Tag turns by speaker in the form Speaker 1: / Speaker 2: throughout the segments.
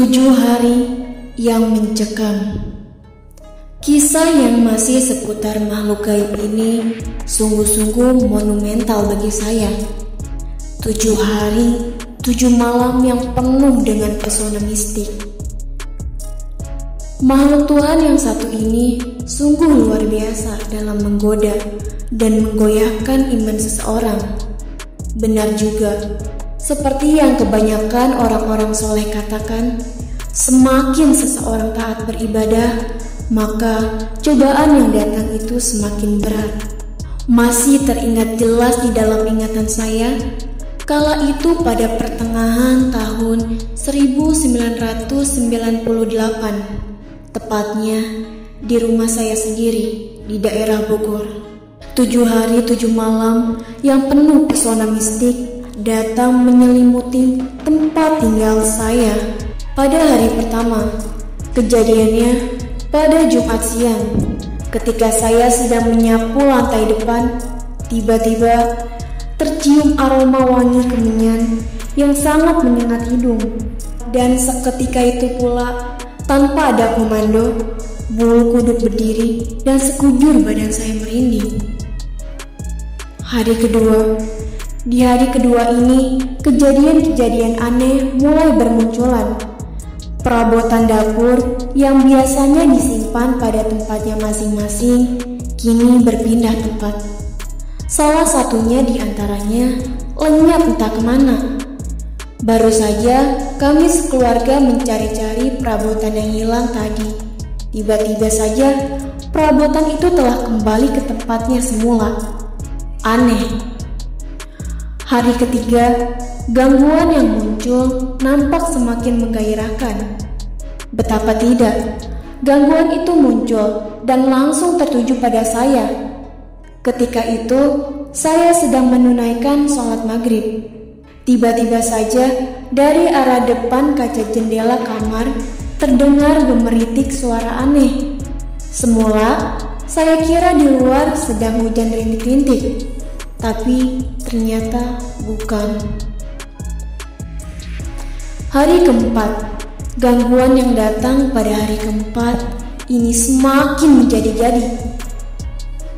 Speaker 1: 7 hari yang mencekam. Kisah yang masih seputar makhluk gaib ini sungguh-sungguh monumental bagi saya. 7 hari, 7 malam yang penuh dengan pesona mistik. Makhluk Tuhan yang satu ini sungguh luar biasa dalam menggoda dan menggoyahkan iman seseorang. Benar juga, seperti yang kebanyakan orang-orang soleh katakan, semakin seseorang taat beribadah, maka cobaan yang datang itu semakin berat. Masih teringat jelas di dalam ingatan saya, kala itu pada pertengahan tahun 1998, tepatnya di rumah saya sendiri di daerah Bogor. 7 hari 7 malam yang penuh pesona mistik datang menyelimuti tempat tinggal saya. Pada hari pertama, kejadiannya pada Jumat siang, ketika saya sedang menyapu lantai depan, tiba-tiba tercium aroma wangi kemenyan yang sangat menyengat hidung. Dan seketika itu pula, tanpa ada komando, bulu kuduk berdiri dan sekujur badan saya merinding. Di hari kedua ini, kejadian-kejadian aneh mulai bermunculan. Perabotan dapur yang biasanya disimpan pada tempatnya masing-masing, kini berpindah tempat. Salah satunya di antaranya lenyap entah kemana. Baru saja kami sekeluarga mencari-cari perabotan yang hilang tadi. Tiba-tiba saja perabotan itu telah kembali ke tempatnya semula. Aneh. Hari ketiga, gangguan yang muncul nampak semakin menggairahkan. Betapa tidak, gangguan itu muncul dan langsung tertuju pada saya. Ketika itu, saya sedang menunaikan sholat maghrib. Tiba-tiba saja, dari arah depan kaca jendela kamar, terdengar gemeritik suara aneh. Semula, saya kira di luar sedang hujan rintik-rintik. Tapi ternyata bukan. Hari keempat, gangguan yang datang pada hari keempat ini semakin menjadi-jadi.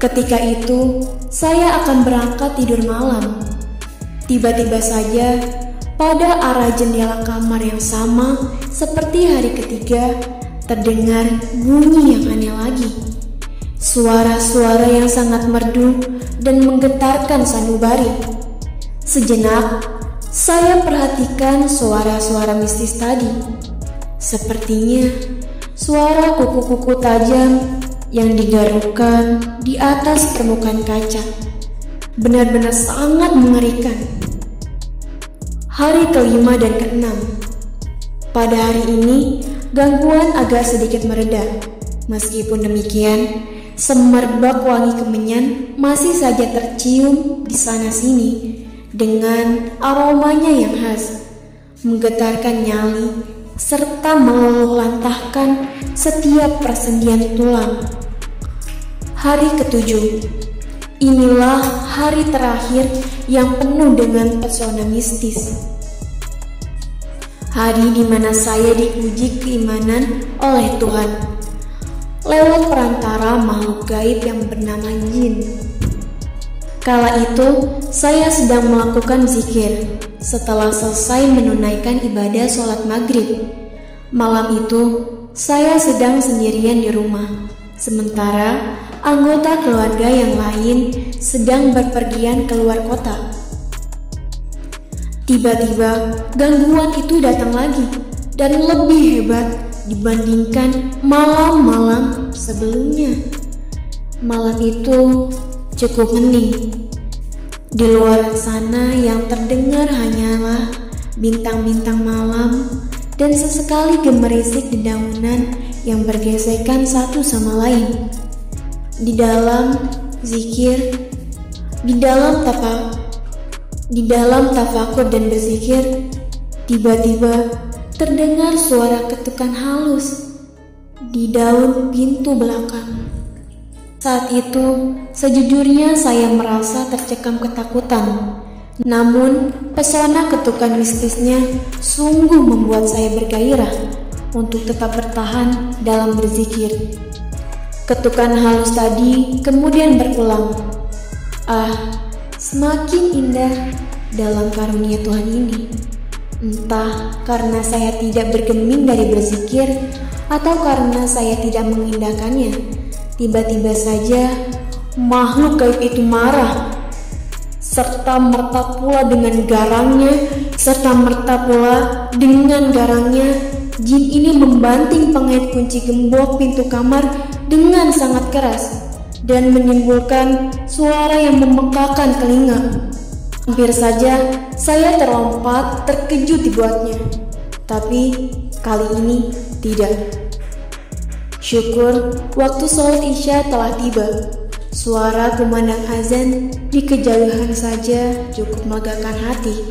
Speaker 1: Ketika itu, saya akan berangkat tidur malam. Tiba-tiba saja, pada arah jendela kamar yang sama seperti hari ketiga, terdengar bunyi yang aneh lagi. Suara-suara yang sangat merdu dan menggetarkan sanubari. Sejenak, saya perhatikan suara-suara mistis tadi. Sepertinya suara kuku-kuku tajam yang digarukkan di atas permukaan kaca. Benar-benar sangat mengerikan. Hari kelima dan keenam. Pada hari ini, gangguan agak sedikit mereda. Meskipun demikian, semerbak wangi kemenyan masih saja tercium di sana-sini dengan aromanya yang khas, menggetarkan nyali serta meluluhlantahkan setiap persendian tulang. Hari ketujuh, inilah hari terakhir yang penuh dengan pesona mistis. Hari di mana saya diuji keimanan oleh Tuhan lewat perantara makhluk gaib yang bernama jin. Kala itu, saya sedang melakukan zikir setelah selesai menunaikan ibadah sholat maghrib. Malam itu, saya sedang sendirian di rumah, sementara anggota keluarga yang lain sedang berpergian keluar kota. Tiba-tiba, gangguan itu datang lagi dan lebih hebat dibandingkan malam-malam sebelumnya. Malam itu cukup hening. Di luar sana yang terdengar hanyalah bintang-bintang malam dan sesekali gemerisik dedaunan yang bergesekan satu sama lain. Di dalam zikir, di dalam tafakur dan berzikir, tiba-tiba terdengar suara ketukan halus di daun pintu belakang. Saat itu, sejujurnya saya merasa tercekam ketakutan. Namun, pesona ketukan mistisnya sungguh membuat saya bergairah. untuk tetap bertahan dalam berzikir. Ketukan halus tadi kemudian berulang. Semakin indah dalam karunia Tuhan ini. Entah karena saya tidak bergeming dari berzikir atau karena saya tidak mengindahkannya, tiba-tiba saja makhluk gaib itu marah, serta merta pula dengan garangnya jin ini membanting pengait kunci gembok pintu kamar dengan sangat keras dan menimbulkan suara yang memekakan telinga. Hampir saja saya terkejut dibuatnya, tapi kali ini tidak. Syukur waktu sholat Isya telah tiba. Suara kumandang azan di kejauhan saja cukup megahkan hati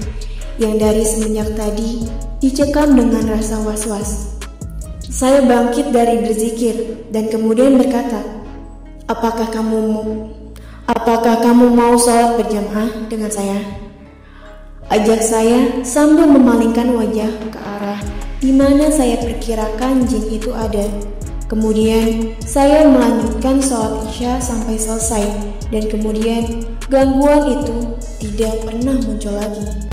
Speaker 1: yang dari semenjak tadi dicekam dengan rasa was-was. Saya bangkit dari berzikir dan kemudian berkata, Apakah kamu mau sholat berjamaah dengan saya? Ajak saya sambil memalingkan wajah ke arah di mana saya perkirakan jin itu ada. Kemudian saya melanjutkan sholat Isya sampai selesai dan kemudian gangguan itu tidak pernah muncul lagi.